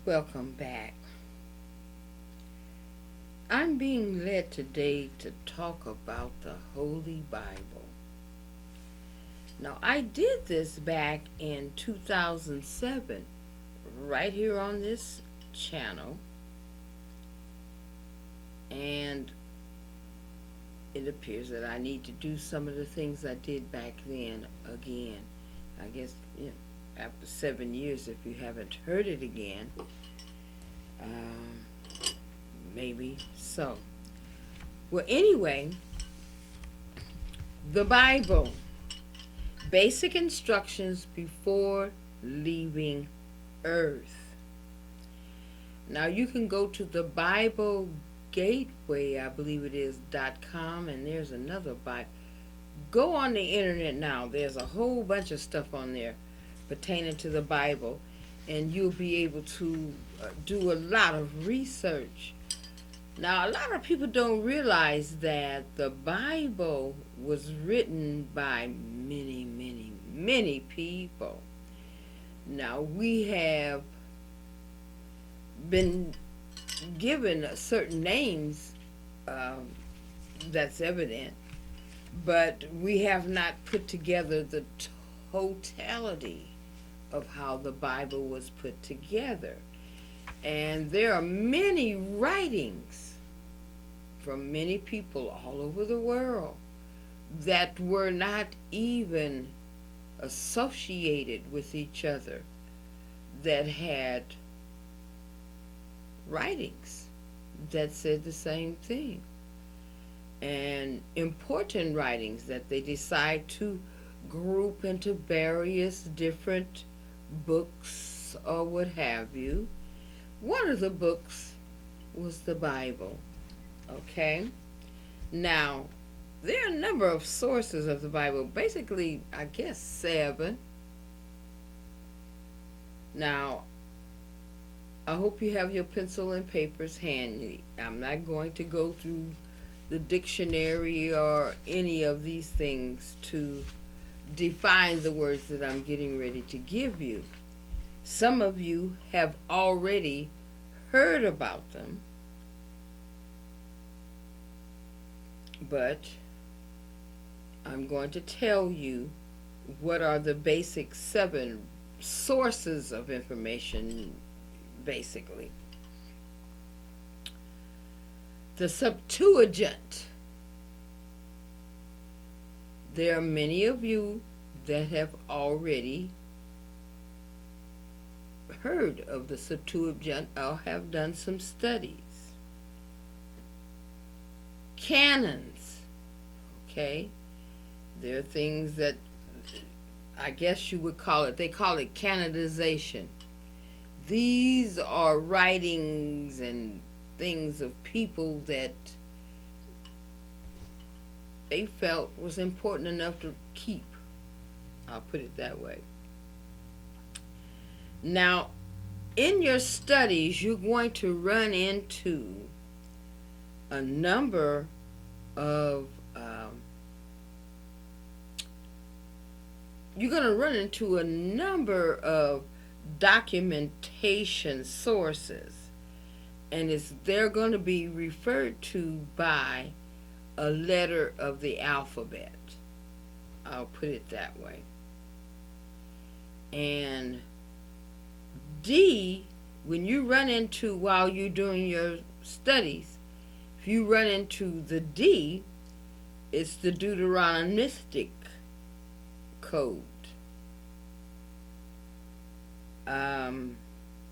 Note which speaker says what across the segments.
Speaker 1: welcome back. I'm being led today to talk about the Holy Bible. Now, I did this back in 2007, right here on this channel, and it appears that I need to do some of the things I did back then again. I guess, after 7 years, if you haven't heard it again, um, maybe so. Well, anyway, the Bible. Basic instructions before leaving Earth. Now you can go to the Bible Gateway, I believe it is .com, and there's another Bible. Go on the internet now. There's a whole bunch of stuff on there pertaining to the Bible, and you'll be able to do a lot of research. Now, a lot of people don't realize that the Bible was written by many, many, many people. Now, we have been given certain names, that's evident, but we have not put together the totality of how the Bible was put together. And there are many writings from many people all over the world that were not even associated with each other, that had writings that said the same thing, and important writings that they decide to group into various different books or what have you. One of the books was the Bible. Okay? Now, there are a number of sources of the Bible, basically, I guess 7. Now, I hope you have your pencil and papers handy. I'm not going to go through the dictionary or any of these things to define the words that I'm getting ready to give you. Some of you have already heard about them, but I'm going to tell you what are the basic 7 sources of information, basically. The Septuagint. There are many of you that have already heard of the Septuagint or have done some studies. Canons. Okay? There are things that I guess you would call it, they call it canonization. These are writings and things of people that they felt was important enough to keep. I'll put it that way. Now, in your studies, you're going to run into a number of documentation sources, and they're going to be referred to by a letter of the alphabet. I'll put it that way. And D, when you run into, while you're doing your studies, if you run into the D, it's the Deuteronomistic code.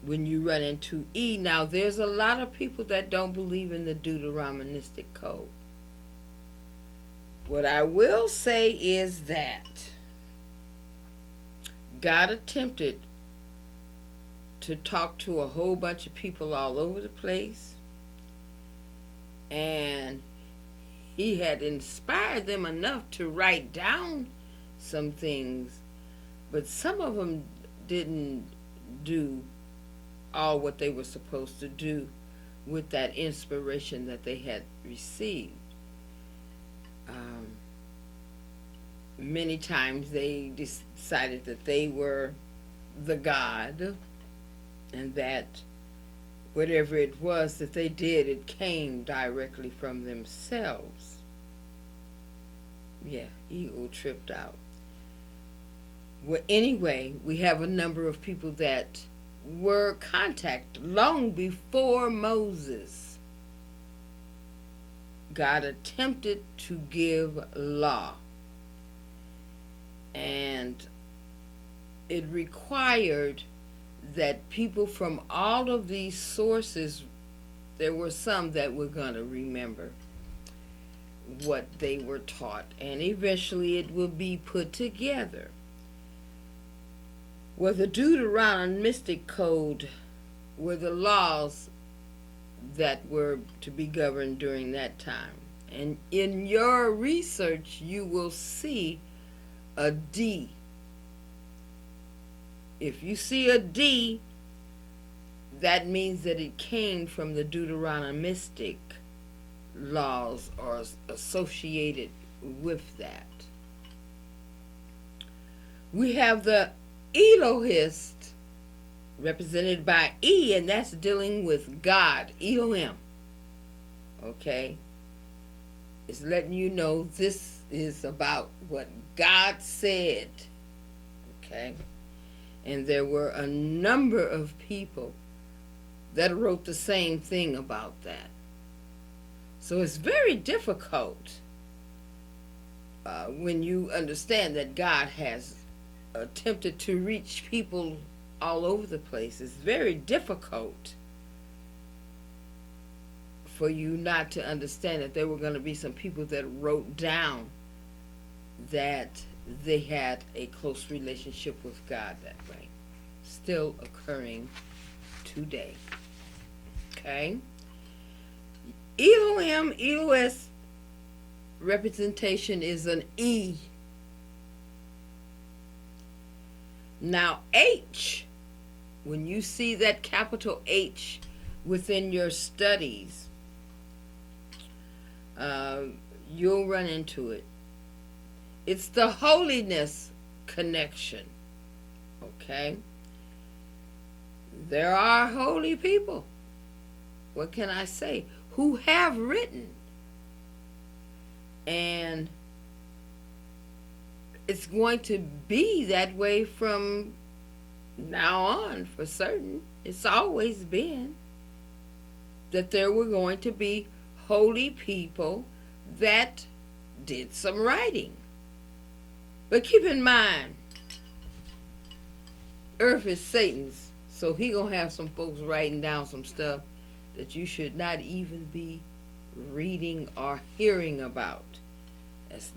Speaker 1: When you run into E, now there's a lot of people that don't believe in the Deuteronomistic code. What I will say is that God attempted to talk to a whole bunch of people all over the place, and he had inspired them enough to write down some things, but some of them didn't do all what they were supposed to do with that inspiration that they had received. Many times they decided that they were the God, and that whatever it was that they did, it came directly from themselves. Yeah, ego tripped out. Well, anyway, we have a number of people that were contacted long before Moses. God attempted to give law, and it required that people from all of these sources, there were some that were going to remember what they were taught, and eventually it will be put together. Well, the Deuteronomistic Code were the laws that were to be governed during that time. And in your research, you will see a D. If you see a D, that means that it came from the Deuteronomistic laws or associated with that. We have the Elohist, represented by E, and that's dealing with God, Elohim. Okay? It's letting you know this is about what God said. Okay? And there were a number of people that wrote the same thing about that. So it's very difficult when you understand that God has attempted to reach people all over the place. It's very difficult for you not to understand that there were going to be some people that wrote down that they had a close relationship with God that way. Still occurring today. Okay? Elohim, Elohist representation is an E. Now H, when you see that capital H within your studies, you'll run into it. It's the holiness connection. Okay? There are holy people, what can I say, who have written. And it's going to be that way from now on for certain. It's always been that there were going to be holy people that did some writing. But keep in mind, earth is Satan's, so he gonna have some folks writing down some stuff that you should not even be reading or hearing about.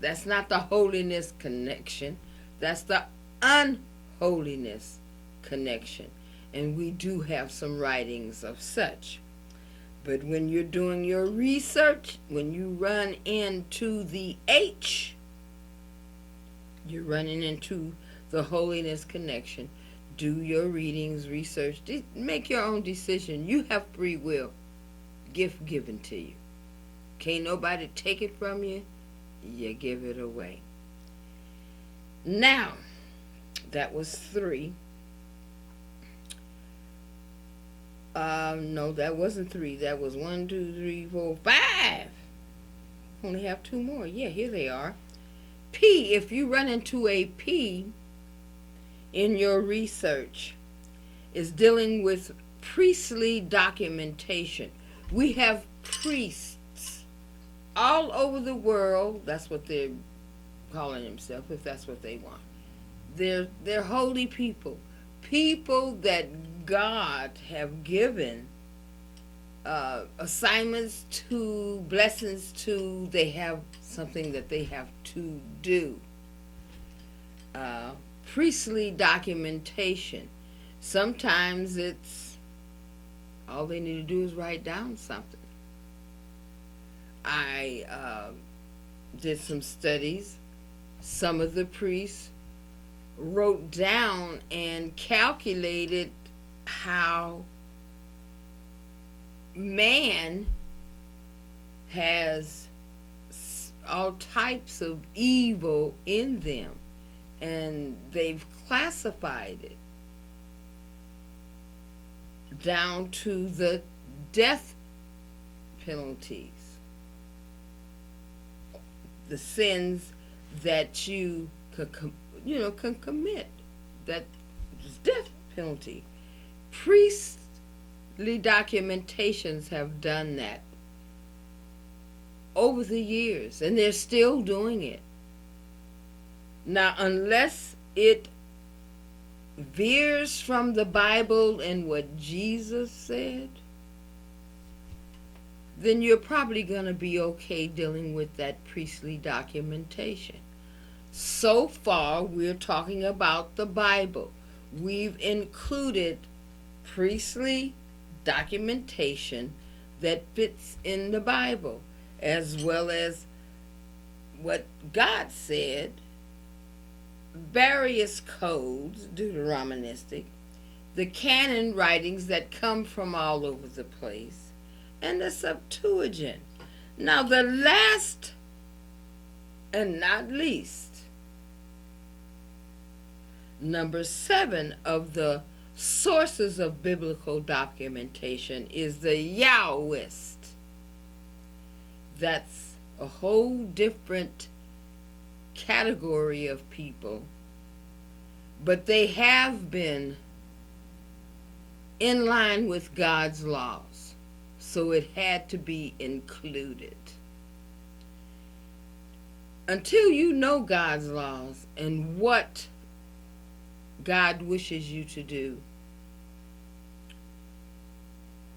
Speaker 1: That's not the holiness connection. That's the unholiness connection. And we do have some writings of such. But when you're doing your research, when you run into the H, you're running into the holiness connection. Do your readings, research, make your own decision. You have free will, gift given to you. Can't nobody take it from you. You give it away. Now, that was 3. No, that wasn't 3. That was 1, 2, 3, 4, 5. Only have 2 more. Yeah, here they are. P, if you run into a P in your research, is dealing with priestly documentation. We have priests all over the world. That's what they're calling themselves, if that's what they want. They're holy people, people that God have given assignments to, blessings to. They have something that they have to do. Priestly documentation. Sometimes it's all they need to do is write down something. I did some studies. Some of the priests wrote down and calculated how man has all types of evil in them, and they've classified it down to the death penalties, the sins that you can commit, that is death penalty. Priestly documentations have done that over the years, and they're still doing it. Now, unless it veers from the Bible and what Jesus said, then you're probably going to be okay dealing with that priestly documentation. So far, we're talking about the Bible. We've included priestly documentation that fits in the Bible, as well as what God said, various codes, Deuteronomistic, the canon writings that come from all over the place, and the Septuagint. Now, the last and not least, number 7 of the sources of biblical documentation is the Yahwist. That's a whole different category of people, but they have been in line with God's laws, so it had to be included. Until you know God's laws and what God wishes you to do,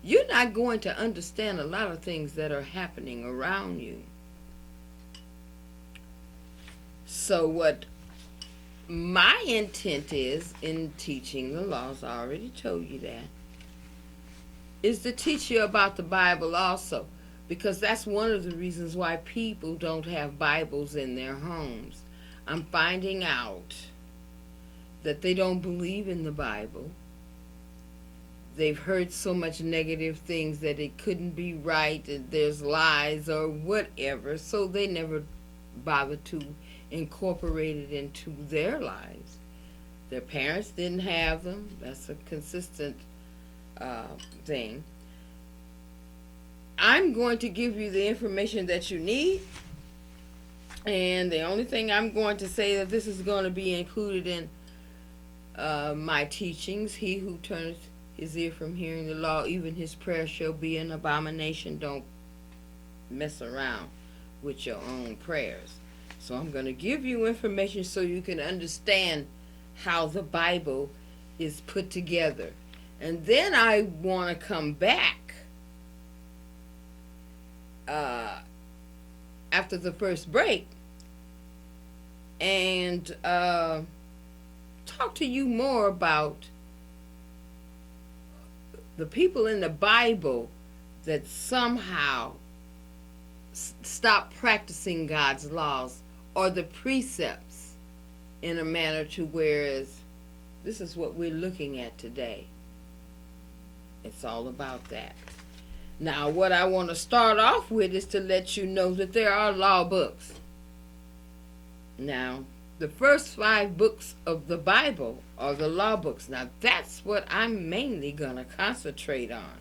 Speaker 1: you're not going to understand a lot of things that are happening around you. So what my intent is in teaching the laws, I already told you that, is to teach you about the Bible also, because that's one of the reasons why people don't have Bibles in their homes. I'm finding out that they don't believe in the Bible. They've heard so much negative things that it couldn't be right, that there's lies or whatever, so they never bother to incorporate it into their lives. Their parents didn't have them. That's a consistent thing. I'm going to give you the information that you need, and the only thing I'm going to say that this is going to be included in my teachings. He who turneth his ear from hearing the law, even his prayer shall be an abomination. Don't mess around with your own prayers. So I'm going to give you information so you can understand how the Bible is put together. And then I want to come back after the first break and talk to you more about the people in the Bible that somehow stop practicing God's laws or the precepts in a manner to whereas this is what we're looking at today. It's all about that. Now, what I want to start off with is to let you know that there are law books. Now, the first 5 books of the Bible are the law books. Now, that's what I'm mainly going to concentrate on.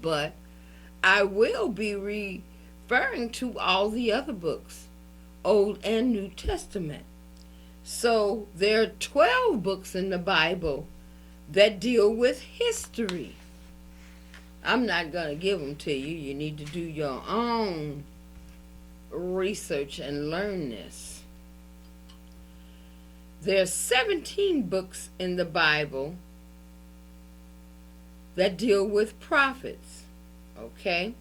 Speaker 1: But I will be referring to all the other books, Old and New Testament. So there are 12 books in the Bible that deal with history. I'm not going to give them to you. You need to do your own research and learn this. There are 17 books in the Bible that deal with prophets. Okay?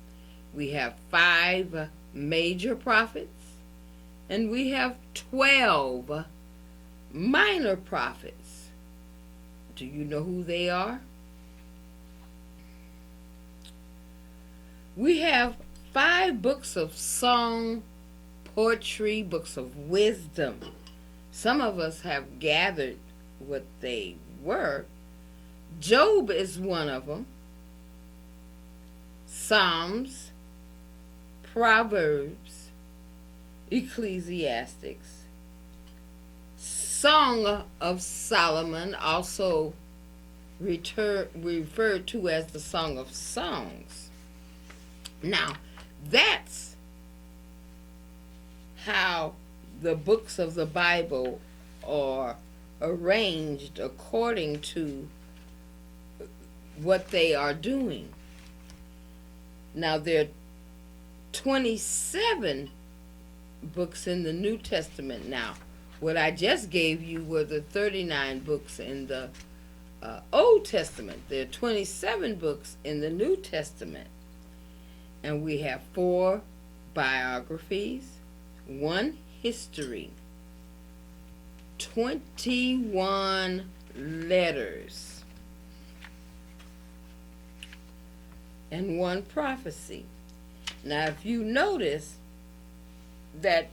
Speaker 1: We have 5 major prophets, and we have 12 minor prophets. Do you know who they are? We have 5 books of song, poetry, books of wisdom. Some of us have gathered what they were. Job is one of them. Psalms, Proverbs, Ecclesiastics, Song of Solomon, also referred to as the Song of Songs. Now, that's how the books of the Bible are arranged according to what they are doing. Now, there are 27 books in the New Testament now. What I just gave you were the 39 books in the Old Testament. There are 27 books in the New Testament. And we have 4 biographies, 1 history, 21 letters, and 1 prophecy. Now, if you notice that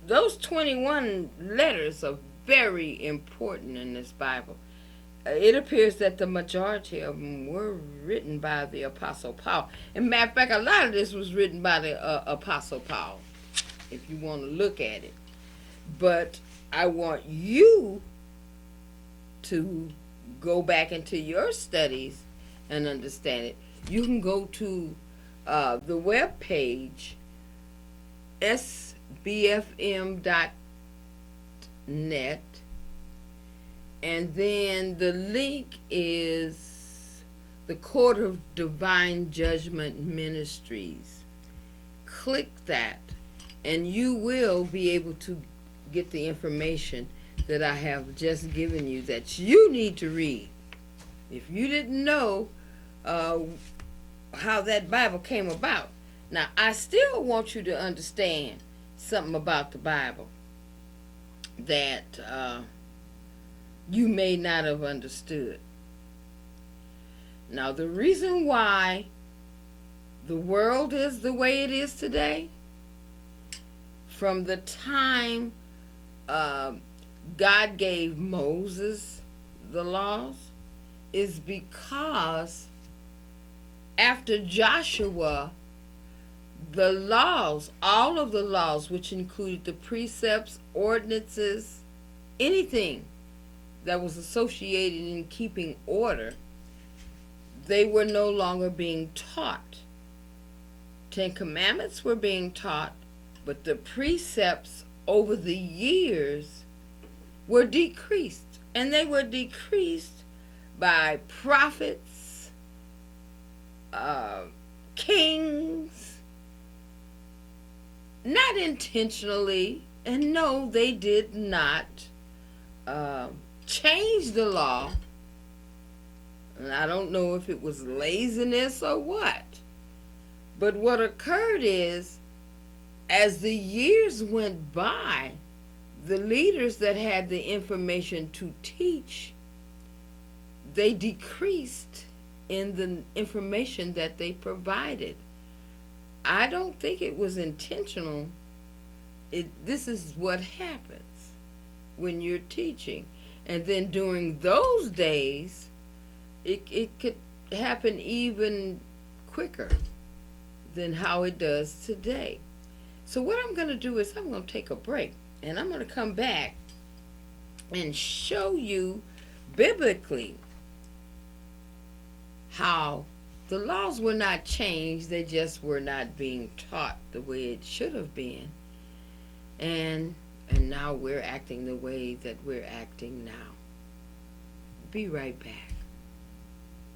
Speaker 1: those 21 letters are very important in this Bible, it appears that the majority of them were written by the Apostle Paul. And matter of fact, a lot of this was written by the Apostle Paul, if you want to look at it. But I want you to go back into your studies and understand it. You can go to the web page sbfm.net, and then the link is the Court of Divine Judgment Ministries. Click that, and you will be able to get the information that I have just given you that you need to read. If you didn't know how that Bible came about. Now, I still want you to understand something about the Bible that you may not have understood. Now, the reason why the world is the way it is today, from the time God gave Moses the laws, is because after Joshua, the laws, all of the laws, which included the precepts, ordinances, anything that was associated in keeping order, they were no longer being taught. 10 Commandments were being taught, but the precepts over the years were decreased. And they were decreased by prophets, kings, not intentionally, and no, they did not change the law. And I don't know if it was laziness or what. But what occurred is, as the years went by, the leaders that had the information to teach, they decreased in the information that they provided. I don't think it was intentional. This is what happens when you're teaching. And then during those days, it could happen even quicker than how it does today. So what I'm going to do is I'm going to take a break, and I'm going to come back and show you biblically how the laws were not changed, they just were not being taught the way it should have been. And now we're acting the way that we're acting now. Be right back.